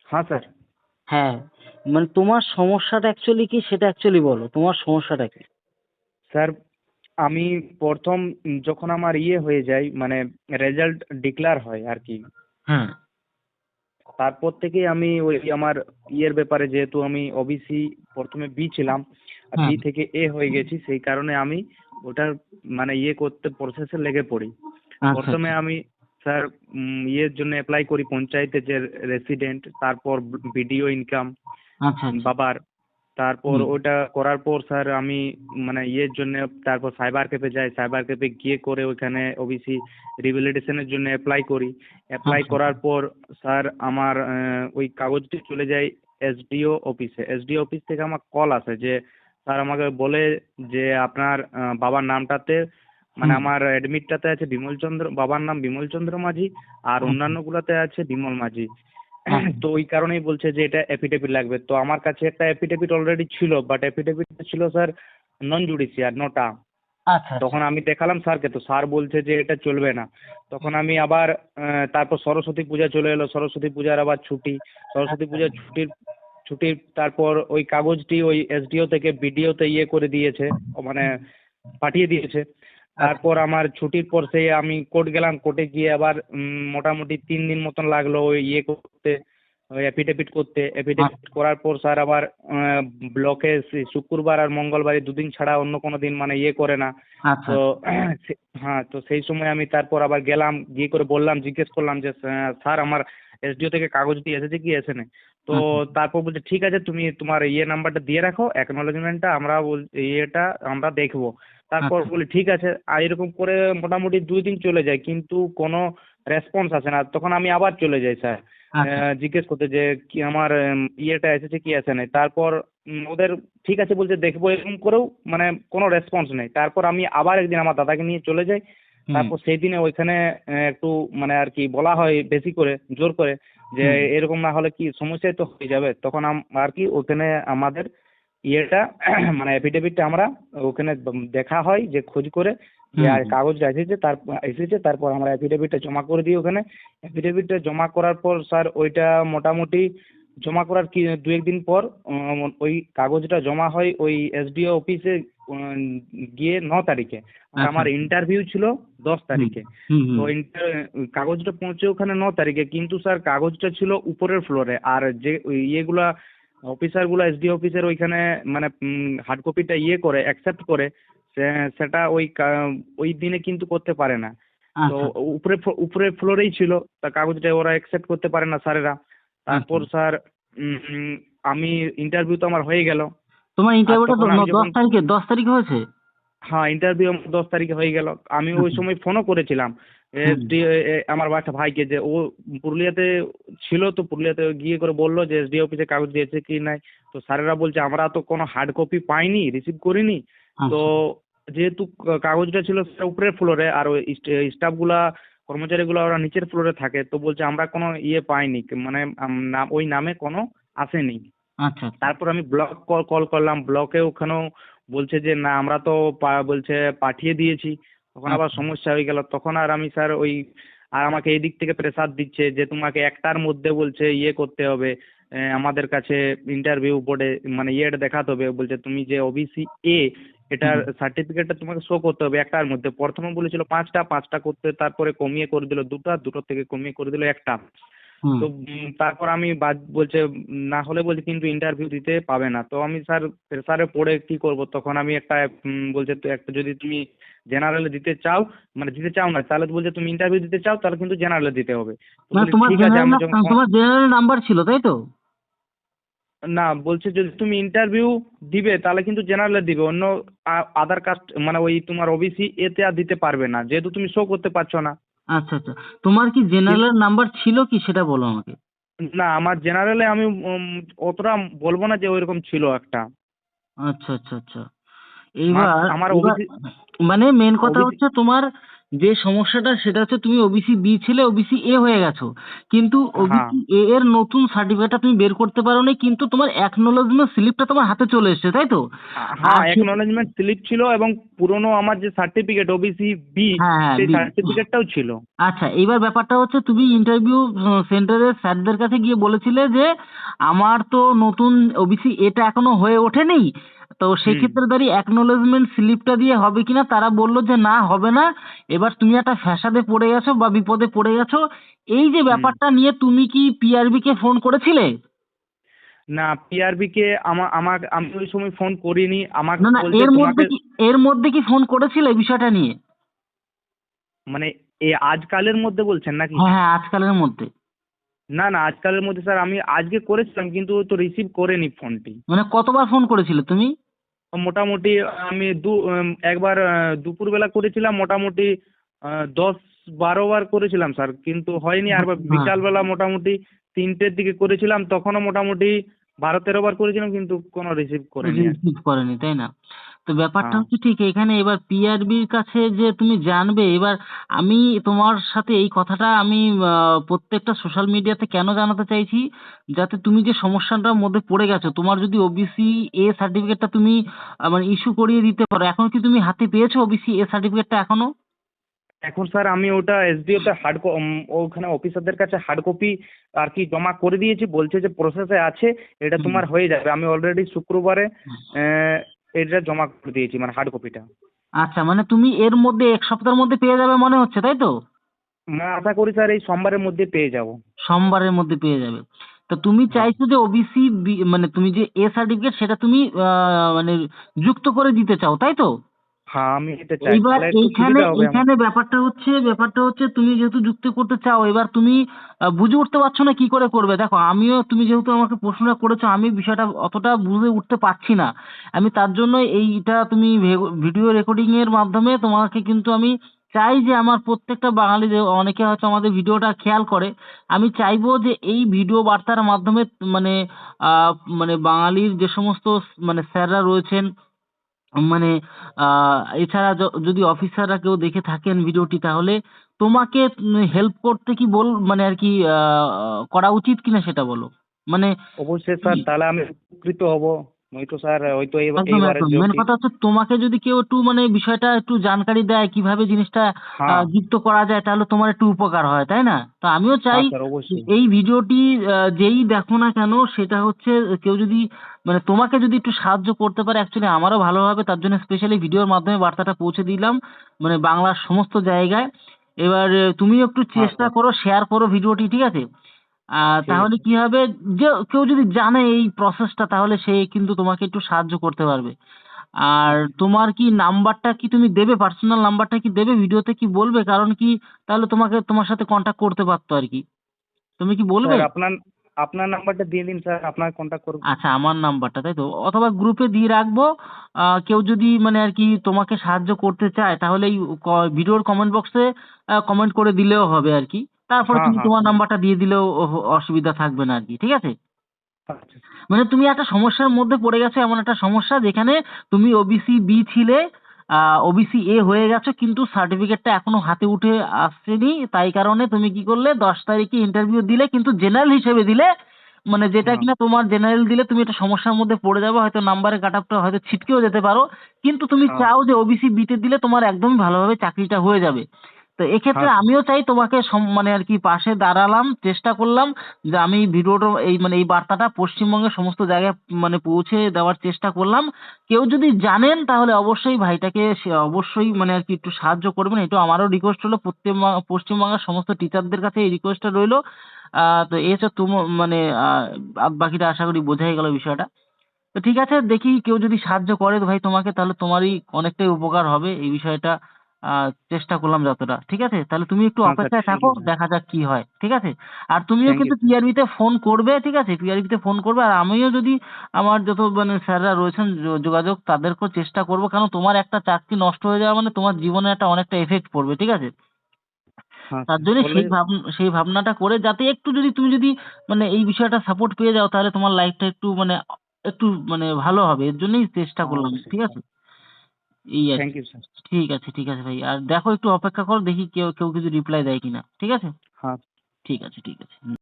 হ্যাঁ স্যার। হ্যাঁ, মানে তোমার সমস্যাটা অ্যাকচুয়ালি কি সেটা অ্যাকচুয়ালি বলো, তোমার সমস্যাটা কি? স্যার আমি প্রথম যখন আমার হয়ে যায়, মানে রেজাল্ট ডিক্লেয়ার হয় আর কি, হ্যাঁ। তারপর থেকেই আমি ওই আমার ব্যাপারে, যেহেতু আমি ওবিসি প্রথমে বি ছিলাম, হ্যাঁ। বি থেকে হয়ে গেছি, সেই কারণে আমি ওটার মানে করতে প্রসেসে লেগে পড়ি। আচ্ছা প্রথমে আচ্ছা আমি স্যার জন্য অ্যাপ্লাই করি পঞ্চায়েতে, যে রেসিডেন্ট, তারপর ভিডিও ইনকাম আচ্ছা আচ্ছা। বাবার। তারপর হুম। ওটা করার পর স্যার আমি মানে জন্য তারপর সাইবার ক্যাফে যাই, সাইবার ক্যাফে গিয়ে করে ওইখানে ওবিসি রিভ্যালিডেশনের জন্য অ্যাপ্লাই করি। অ্যাপ্লাই আচ্ছা আচ্ছা। করার পর স্যার আমার ওই কাগজটি চলে যায় এসডিও অফিসে। এসডিও অফিস থেকে আমার কল আসে যে স্যার আমাকে বলে যে আপনার বাবার নামটাতে, মানে হুম। আমার অ্যাডমিটটাতে আছে বাবার নাম বিমল চন্দ্র মাঝি, আর আচ্ছা অন্যান্যগুলোতে আছে বিমল মাঝি। আচ্ছা তো ওই কারণেই বলছে যে এটা এফিডেভিট লাগবে। তো আমার কাছে একটা এফিডেভিট অলরেডি ছিল, বাট এফিডেভিটটা ছিল স্যার নন জুডিশিয়াল নোটা। আচ্ছা আচ্ছা। তখন আমি দেখালাম স্যারকে, তো স্যার বলছে যে এটা চলবে না। তখন আমি আবার তারপর সরস্বতী পূজা চলে এলো, সরস্বতী পূজার আবার ছুটি, সরস্বতী আচ্ছা পূজার ছুটির তারপর ওই কাগজটি ওই এসডিও থেকে বিডিওতে করে দিয়েছে, মানে পাঠিয়ে দিয়েছে। আচ্ছা তারপর আমার ছুটির পর সেই আমি কোর্ট গেলাম, কোর্টে গিয়ে আবার মোটামুটি 3 দিন মতন লাগলো ওই করতে, ওই এফিডেভিট করতে। এফিডেভিট আচ্ছা করার পর স্যার আবার ব্লকে শুক্রবার আর মঙ্গলবার এই দুদিন ছাড়া অন্য কোনো দিন মানে করে না। আচ্ছা। তো হ্যাঁ, তো সেই সময় আমি তারপর আবার গেলাম, গিয়ে করে বললাম, জিজ্ঞেস করলাম যে স্যার আমার এসডিও থেকে কাগজটি এসেছে কি এসে নেই। তো আচ্ছা তারপর বলছে ঠিক আছে, তুমি তোমার নাম্বারটা দিয়ে রাখো, অ্যাকনোলেজমেন্টটা আমরা আমরা দেখবো। তারপর আচ্ছা বলি ঠিক আছে। আর এরকম করে মোটামুটি 2 দিন চলে যায়, কিন্তু কোনো রেসপন্স আসে না। তখন আমি আবার চলে যাই স্যার আচ্ছা জিজ্ঞেস করতে যে কি আমার এসেছে কি আসে নাই। তারপর ওদের ঠিক আছে বলছে দেখবো, এরকম করেও মানে কোনো রেসপন্স নেই। তারপর আমি আবার একদিন আমার দাদাকে নিয়ে চলে যাই। হুম তারপর সেই দিনে ওইখানে একটু মানে আর কি বলা হয় বেশি করে, জোর করে, যে হুম এরকম না হলে কি সমস্যায় তো হয়ে যাবে। তখন আর কি ওখানে আমাদের ইয়েটা মানে এফিডেভিটটা আমরা ওখানে দেখা হয়, যে খোঁজ করে যে হুম আর হুম। কাগজটা এসেছে, তারপর আমরা এফিডেভিটটা জমা করে দিই ওখানে। এফিডেভিটটা জমা করার পর স্যার ওইটা মোটামুটি জমা করার কি 2-1 দিন পর ওই কাগজটা জমা হয় ওই এসডিও অফিসে উম, গিয়ে 9 তারিখে। আর আচ্ছা আমার আচ্ছা। ইন্টারভিউ ছিল দশ হুম তারিখে হুম তো হুম। কাগজটা পৌঁছে ওখানে 9 তারিখে, কিন্তু স্যার কাগজটা ছিল উপরের ফ্লোরে। আর যে ওই অফিসারগুলো এসডি অফিসের ওইখানে মানে হার্ড কপিটা করে অ্যাকসেপ্ট করে, সেটা ওই দিনে কিন্তু করতে পারে না। তো আচ্ছা উপরের ফ্লোরেই ছিল, তা কাগজটা ওরা অ্যাকসেপ্ট করতে পারে না স্যারেরা। আচ্ছা। তারপর স্যার আমি ইন্টারভিউ তো আমার হয়ে গেল। তোমার আর ইন্টারভিউটা তখন আমি দশ যখন তারিখে 10 তারিখে হয়েছে? হ্যাঁ, ইন্টারভিউ আমার 10 তারিখে হয়ে গেল। আমি ওই আচ্ছা। সময় ফোনও করেছিলাম হুম এসডি আমার একটা ভাইকে, যে ও পুরুলিয়াতে ছিল, তো পুরুলিয়াতে গিয়ে করে বললো যে এসডি অফিসে কাগজ দিয়েছে কি নাই। তো স্যারেরা বলছে আমরা তো কোনো হার্ড কপি পাইনি, রিসিভ করিনি। তো আচ্ছা যেহেতু কাগজটা ছিল সেটা উপরের ফ্লোরে, আর ওই স্টাফগুলা কর্মচারীগুলো ওরা নিচের ফ্লোরে থাকে, তো বলছে আমরা কোনো পাইনি, মানে ওই নামে কোনো আসেনি। আচ্ছা আচ্ছা। তারপর আমি ব্লক কল করলাম, ব্লকে ওখানেও বলছে যে না আমরা তো বলছে পাঠিয়ে দিয়েছি। তখন আবার আচ্ছা সমস্যা হয়ে গেল। তখন আর আমি স্যার ওই আর আমাকে এই দিক থেকে প্রেসার দিচ্ছে যে তোমাকে একটার মধ্যে বলছে করতে হবে, আমাদের কাছে ইন্টারভিউ বোর্ডে মানে দেখাতে হবে। বলছে তুমি যে ওবিসি এটার হুম সার্টিফিকেটটা তোমাকে শো করতে হবে একটার মধ্যে। প্রথমে বলেছিল পাঁচটা, পাঁচটা করতে, তারপরে কমিয়ে করে দিল দুটো, দুটো থেকে কমিয়ে করে দিল একটা। হুম। তো তারপর আমি বলছে না হলে বলছে কিন্তু ইন্টারভিউ দিতে পাবে না। তো আমি স্যার প্রেসারে পড়ে কি করব, তখন আমি একটা বলছে তো একটা যদি তুমি জেনারেলে দিতে চাও, মানে দিতে চাও না, তাহলে তো বলছে তুমি ইন্টারভিউ দিতে চাও তাহলে কিন্তু জেনারেলে দিতে হবে। তো মানে বলি ঠিক আছে। আমি যখন তোমার জেনারেল নাম্বার ছিল তাই তো? না, বলছে যদি তুমি ইন্টারভিউ দিবে তাহলে কিন্তু জেনারেলে দিবে, অন্য আদার কাস্ট মানে ওই তোমার ওবিসি এতে আর দিতে পারবে না, যেহেতু তুমি শো করতে পারছো না। আচ্ছা আচ্ছা। তোমার কি জেনারেল নাম্বার ছিল কি সেটা বলো আমাকে। না, আমার জেনারেলে আমি অতটা বলবো না যে ওইরকম ছিল একটা। আচ্ছা আচ্ছা আচ্ছা। এইবার আমার এবার ওবিসি মানে মেন কথা ওবিসি হচ্ছে তোমার যে সমস্যাটা সেটা হচ্ছে তুমি ওবিসি বি ছিলে, ওবিসি এ হয়ে গেছো, কিন্তু হ্যাঁ ওবিসি এ এর নতুন সার্টিফিকেটটা তুমি বের করতে পারোনি, কিন্তু তোমার অ্যাকনোলেজমেন্ট স্লিপটা তোমার হাতে চলে এসেছে, তাই তো? হ্যাঁ, আর অ্যাকনলেজমেন্ট স্লিপ ছিল এবং পুরনো আমার যে সার্টিফিকেট ওবিসি বি, হ্যাঁ হ্যাঁ সেই সার্টিফিকেটটাও ছিল। আচ্ছা, এইবার ব্যাপারটা হচ্ছে তুমি ইন্টারভিউ সেন্টারের স্যারদের কাছে গিয়ে বলেছিলে যে আমার তো নতুন ওবিসি এটা এখনো হয়ে ওঠেনি, তো হুম সেক্ষেত্রে দাঁড়িয়ে অ্যাকনোলেজমেন্ট স্লিপটা দিয়ে হবে কিনা, তারা বললো যে না, হবে না। এবার তুমি একটা ফ্যাসাদে পড়ে গেছো বা বিপদে পড়ে গেছো। এই যে হুম। ব্যাপারটা নিয়ে তুমি কি পিআরবি কে ফোন করেছিলে? না, পিআরবি কে আমি ওই সময় ফোন করিনি, আমাকে না না, বলছে এর মধ্যে তোমাকে। কি এর মধ্যে কি ফোন করেছিলে এই বিষয়টা নিয়ে? মানে এ আজকালের মধ্যে বলছেন নাকি? হ্যাঁ হ্যাঁ, আজকালের মধ্যে। না না, আজকালের মধ্যে স্যার আমি আজকে করেছিলাম কিন্তু ও তো রিসিভ করেনি ফোনটি। মানে কতবার ফোন করেছিলে তুমি? মোটামুটি আমি একবার দুপুরবেলা করেছিলাম, মোটামুটি 10-12 বার করেছিলাম স্যার, কিন্তু হয়নি। আর হ্যাঁ, বিকালবেলা মোটামুটি 3টের দিকে করেছিলাম, তখনও মোটামুটি 12-13 বার করেছিলাম, কিন্তু কোনো রিসিভ করেনি আর কি। রিসিভ করেনি, তাই না? তো ব্যাপারটা হ্যাঁ হচ্ছে ঠিক এখানে, এবার পিআরবির কাছে যে তুমি জানবে, এবার আমি তোমার সাথে এই কথাটা আমি প্রত্যেকটা সোশ্যাল মিডিয়াতে কেন জানাতে চাইছি, যাতে তুমি যে সমস্যাটার মধ্যে পড়ে গেছো, তোমার যদি ওবিসি এ সার্টিফিকেটটা তুমি মানে ইস্যু করিয়ে দিতে পারো, এখন কি তুমি হাতে পেয়েছো ওবিসি এ সার্টিফিকেটটা এখনো? এখন স্যার আমি ওটা এসডিও তে ওখানে অফিসারদের কাছে হার্ড কপি আর কি জমা করে দিয়েছি, বলছে যে প্রসেসে আছে, এটা হুম। তোমার হয়ে যাবে। আমি অলরেডি শুক্রবারে আহ, এটা জমা করে দিয়েছি, মানে হার্ড কপিটা। আচ্ছা, মানে তুমি এর মধ্যে এক সপ্তাহের মধ্যে পেয়ে যাবে মনে হচ্ছে, তাই তো? আশা করি স্যার এই সোমবারের মধ্যে পেয়ে যাব। সোমবারের মধ্যে পেয়ে যাবে। তো তুমি হ্যাঁ চাইছো যে ওবিসি মানে তুমি যে এ সার্টিফিকেট সেটা তুমি মানে যুক্ত করে দিতে চাও, তাই তো? হ্যাঁ, আমি এটা চাই, এইবার তাহলে একটু এইখানে সুবিধা হবে আমার। এইখানে ব্যাপারটা হচ্ছে তুমি যেহেতু যুক্ত করতে চাও, এবার তুমি বুঝে উঠতে পারছো না কি করে করবে। দেখো, আমিও, তুমি যেহেতু আমাকে প্রশ্নটা করেছো, আমি বিষয়টা অতটা বুঝে উঠতে পারছি না। আমি তার জন্য এইটা তুমি ভিডিও রেকর্ডিং এর মাধ্যমে তোমাকে কিন্তু আমি চাই যে আমার প্রত্যেকটা বাঙালি, যে অনেকে হয়তো আমাদের ভিডিওটা খেয়াল করে, আমি চাইবো যে এই ভিডিও বার্তার মাধ্যমে মানে আহ মানে বাঙালির যে সমস্ত মানে স্যাররা রয়েছেন, মানে এছাড়া যদি অফিসাররা কেউ দেখে থাকেন ভিডিওটি, তাহলে তোমাকে হেল্প করতে কি মানে আর কি করা উচিত কিনা সেটা বলো। মানে অবশ্যই স্যার, তাহলে আমি উপকৃত হব। নয়তো স্যার হয়তো একদম এইবারের একদম, মেন যদি। কথা হচ্ছে তোমাকে যদি কেউ একটু মানে বিষয়টা একটু জানকারি দেয় কিভাবে জিনিসটা হ্যাঁ যুক্ত করা যায়, তাহলে তোমার একটু উপকার হয়, তাই না? তো আমিও চাই হ্যাঁ স্যার, যে অবশ্যই। এই ভিডিওটি যেই দেখো না কেন, সেটা হচ্ছে কেউ যদি মানে তোমাকে যদি একটু সাহায্য করতে পারে, অ্যাকচুয়ালি আমারও ভালো হবে। তার জন্য স্পেশালি ভিডিওর মাধ্যমে বার্তাটা পৌঁছে দিলাম, মানে বাংলার সমস্ত জায়গায়। এবার তুমিও একটু হ্যাঁ চেষ্টা স্যার, করো, শেয়ার করো ভিডিওটি, ঠিক আছে? ঠিক তাহলে আছে। কি হবে, যে কেউ যদি জানে এই প্রসেসটা, তাহলে সে কিন্তু তোমাকে একটু সাহায্য করতে পারবে। আর আচ্ছা তোমার কি নাম্বারটা কি তুমি দেবে, পার্সোনাল নাম্বারটা কি দেবে, ভিডিওতে কি বলবে? কারণ কি, তাহলে তোমার সাথে কন্ট্যাক্ট করতে পারতো আর কি। তুমি কি বলবে? স্যার, আপনার আপনার নাম্বারটা দিয়ে দিন স্যার, আপনার কন্ট্যাক্ট করব। আচ্ছা, আমার নাম্বারটা, তাই তো? অথবা গ্রুপে দিয়ে রাখবো। কেউ যদি মানে আর কি তোমাকে সাহায্য করতে চায়, তাহলে এই ভিডিওর কমেন্ট বক্সে কমেন্ট করে দিলেও হবে আর কি। তারপরে হ্যাঁ তুমি হ্যাঁ তোমার হ্যাঁ। নাম্বারটা দিয়ে দিলেও অসুবিধা থাকবে না আর কি, ঠিক আছে? আচ্ছা। মানে তুমি একটা সমস্যার মধ্যে পড়ে গেছো, এমন একটা সমস্যা যেখানে তুমি ওবিসি বি ছিলে, ওবিসি এ হয়ে গেছো, কিন্তু সার্টিফিকেটটা এখনো হাতে উঠে আসছেনি। তাই কারণে তুমি কি করলে, 10 তারিখে ইন্টারভিউ দিলে, কিন্তু জেনারেল হিসেবে দিলে, মানে যেটা হ্যাঁ কিনা তোমার জেনারেল দিলে তুমি একটা সমস্যার মধ্যে পড়ে যাবে, হয়তো নাম্বারের কাট আপটা হয়তো ছিটকেও যেতে পারো। কিন্তু তুমি হ্যাঁ চাও যে ওবিসি বিতে দিলে তোমার একদমই ভালোভাবে চাকরিটা হয়ে যাবে। তো এক্ষেত্রে হ্যাঁ স্যার। আমিও চাই তোমাকে মানে আর কি পাশে দাঁড়ালাম, চেষ্টা করলাম যে আমি ভিডিওটা এই মানে এই বার্তাটা পশ্চিমবঙ্গের সমস্ত জায়গায় মানে পৌঁছে দেওয়ার চেষ্টা করলাম। কেউ যদি জানেন, তাহলে অবশ্যই ভাইটাকে সে অবশ্যই মানে আর কি একটু সাহায্য করবেন। এটা আমারও রিকোয়েস্ট হলো, পশ্চিমবঙ্গের সমস্ত টিচারদের কাছে এই রিকোয়েস্টটা রইলো। তো এসে মানে বাদ বাকিটা আশা করি বোঝাই গেল বিষয়টা। তো ঠিক আছে, দেখি কেউ যদি সাহায্য করে তো ভাই তোমাকে, তাহলে তোমারই অনেকটাই উপকার হবে এই বিষয়টা। চেষ্টা করলাম যতটা, ঠিক আছে? তাহলে তুমি একটু হ্যাঁ স্যার, অপেক্ষায় থ্যাংক থাকো, ইউ স্যার। দেখা যাক কি হয়, ঠিক আছে? আর তুমিও থ্যাংক ইউ কিন্তু স্যার। পিআরবিতে ফোন করবে, ঠিক আছে? পিআরবিতে ফোন করবে, আর আমিও যদি আমার যত মানে স্যাররা রয়েছেন যোগাযোগ, তাদেরকেও চেষ্টা করবো, কারণ তোমার একটা চাকরি নষ্ট হয়ে যাওয়া মানে তোমার জীবনে একটা অনেকটা এফেক্ট পড়বে, ঠিক আছে? হ্যাঁ তার স্যার, জন্য বললে। সেই ভাবনাটা করে, যাতে একটু যদি তুমি যদি মানে এই বিষয়টা সাপোর্ট পেয়ে যাও, তাহলে তোমার লাইফটা একটু মানে ভালো হবে, এর জন্যই চেষ্টা হ্যাঁ করলাম, অবশ্যই ঠিক স্যার। আছে? এই আর থ্যাংক কি। You sir. ঠিক আছে ভাই, আর দেখো একটু অপেক্ষা করো, দেখি কেউ কেউ কিছু রিপ্লাই দেয় কিনা, ঠিক আছে? হ্যাঁ। ঠিক আছে, ঠিক আছে। হুম।